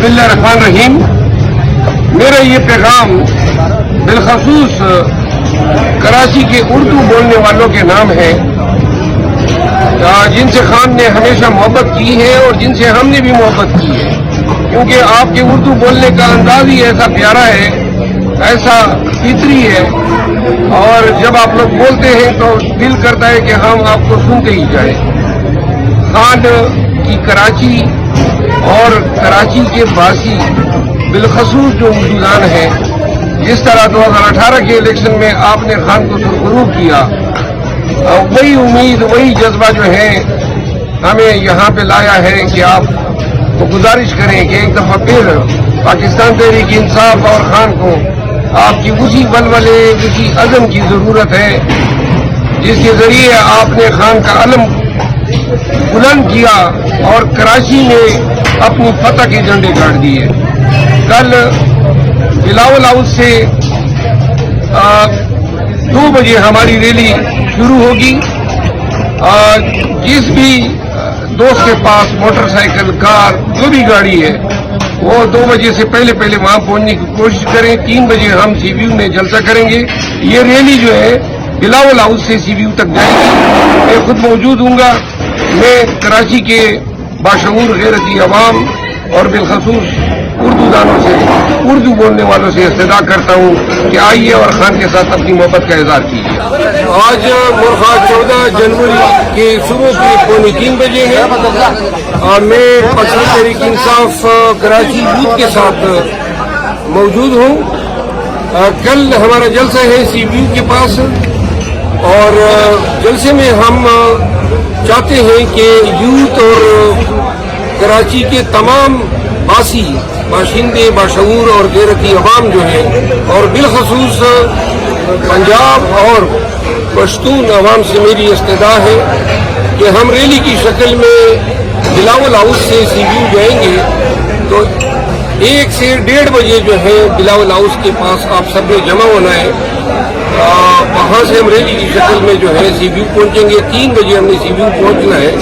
बिस्मिल्लाहिर्रहमानिर्रहीम। मेरा ये पैगाम बिलखसूस कराची के उर्दू बोलने वालों के नाम है, जिनसे खान ने हमेशा मोहब्बत की है और जिनसे हमने भी मोहब्बत की है, क्योंकि आपके उर्दू बोलने का अंदाज ही ऐसा प्यारा है, ऐसा फितरी है, और जब आप लोग बोलते हैं तो दिल करता है कि हम आपको सुनते ही जाए। खान की कराची और कराची के बासी बिलखसूस जो उर्दूदान है, जिस तरह 2018 के इलेक्शन में आपने खान को सुरखरूब किया, वही उम्मीद वही जज्बा जो है हमें यहाँ पे लाया है कि आप तो गुजारिश करें कि एक दफा फिर पाकिस्तान तहरीक इंसाफ और खान को आपकी उसी बलबले उसी अज़म की जरूरत है जिसके जरिए आपने खान का अलम बुलंद किया और कराची में अपनी फतह के झंडे गाड़ दिए। कल बिलावल हाउस से 2 बजे हमारी रैली शुरू होगी। जिस भी दोस्त के पास मोटरसाइकिल, कार, जो भी गाड़ी है, वो 2 बजे से पहले वहां पहुंचने की कोशिश करें। 3 बजे हम सीबीयू में जलसा करेंगे। ये रैली जो है बिलावल हाउस से सीबीयू तक जाएगी। मैं खुद मौजूद हूँगा। मैं कराची के बाशऊर गैरती अवाम और बिलखसूस उर्दू दानों से, उर्दू बोलने वालों से इस्तदा करता हूँ कि आइए और खान के साथ अपनी मोहब्बत का इजहार कीजिए। आज मुर्खा 14 जनवरी के सुबह के 2:45 बजे है और मैं पाकिस्तान तहरीक इंसाफ कराची यूथ के साथ मौजूद हूँ। कल हमारा जलसा है सीबीयू के पास और जलसे में हम चाहते हैं कि यूथ और कराची के तमाम बासी बाशिंदे, बाशऊर और गैरती अवाम जो है, और बिलखसूस पंजाब और पश्तून अवाम से मेरी इस्तदा है कि हम रैली की शक्ल में बिलावल हाउस से सीबीयू जाएंगे। तो 1 से 1:30 बजे जो है बिलावल हाउस के पास आप सब ने जमा होना है। वहां से हम रैली की शक्ल में जो है सीबीयू पहुंचेंगे। 3 बजे हमने सीबीयू पहुंचना है।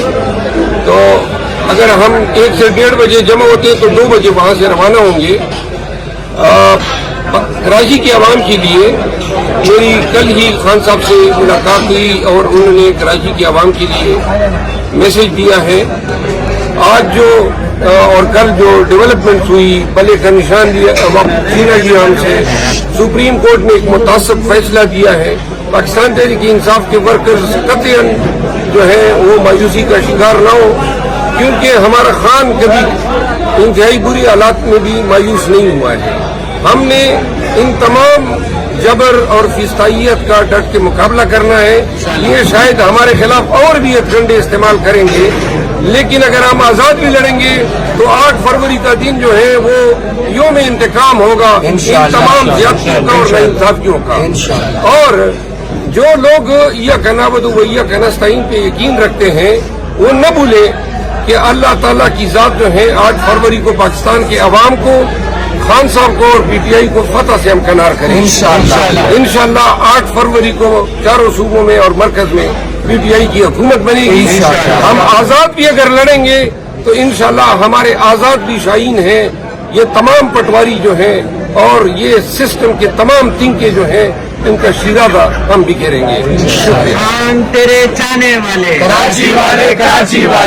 तो अगर हम 1 से 1:30 बजे जमा होते हैं तो 2 बजे वहां से रवाना होंगे। कराची के अवाम के लिए मेरी कल ही खान साहब से मुलाकात हुई और उन्होंने कराची के अवाम के लिए मैसेज दिया है। आज जो और कल जो डेवलपमेंट हुई, भले का निशान छीना गया हमसे। सुप्रीम कोर्ट ने एक मुतासिब फैसला दिया है। पाकिस्तान तहरीक इंसाफ के वर्कर्स कतईन जो है वो मायूसी का शिकार न हो, क्योंकि हमारा खान कभी इंतहाई बुरी हालात में भी मायूस नहीं हुआ है। हमने इन तमाम जबर और फिस्ताइयत का डट के मुकाबला करना है। ये शायद हमारे खिलाफ और भी डंडे इस्तेमाल करेंगे, लेकिन अगर हम आजाद भी लड़ेंगे तो 8 फरवरी का दिन जो है वो यौम इंतकाम होगा इन तमाम ज्यादतियों का और नाइंसाफियों का। और जो लोग या कनाबदु वैया कनस्ताइन पे यकीन रखते हैं, वो न भूले कि अल्लाह ताला की जात जो है 8 फरवरी को पाकिस्तान के अवाम को, खान साहब को और पीटीआई को फतह से हम किनार करेंगे इंशाअल्लाह। 8 फरवरी को चारों सूबों में और मरकज में पीटीआई की हुकूमत बनेगी। हम आजाद भी अगर लड़ेंगे तो इंशाअल्लाह हमारे आजाद भी शाहीन हैं। ये तमाम पटवारी जो है और ये सिस्टम के तमाम तिनके जो है, इनका शिरादा हम भी करेंगे। तेरे चाहने वाले, कराची वाले, कराची वाले।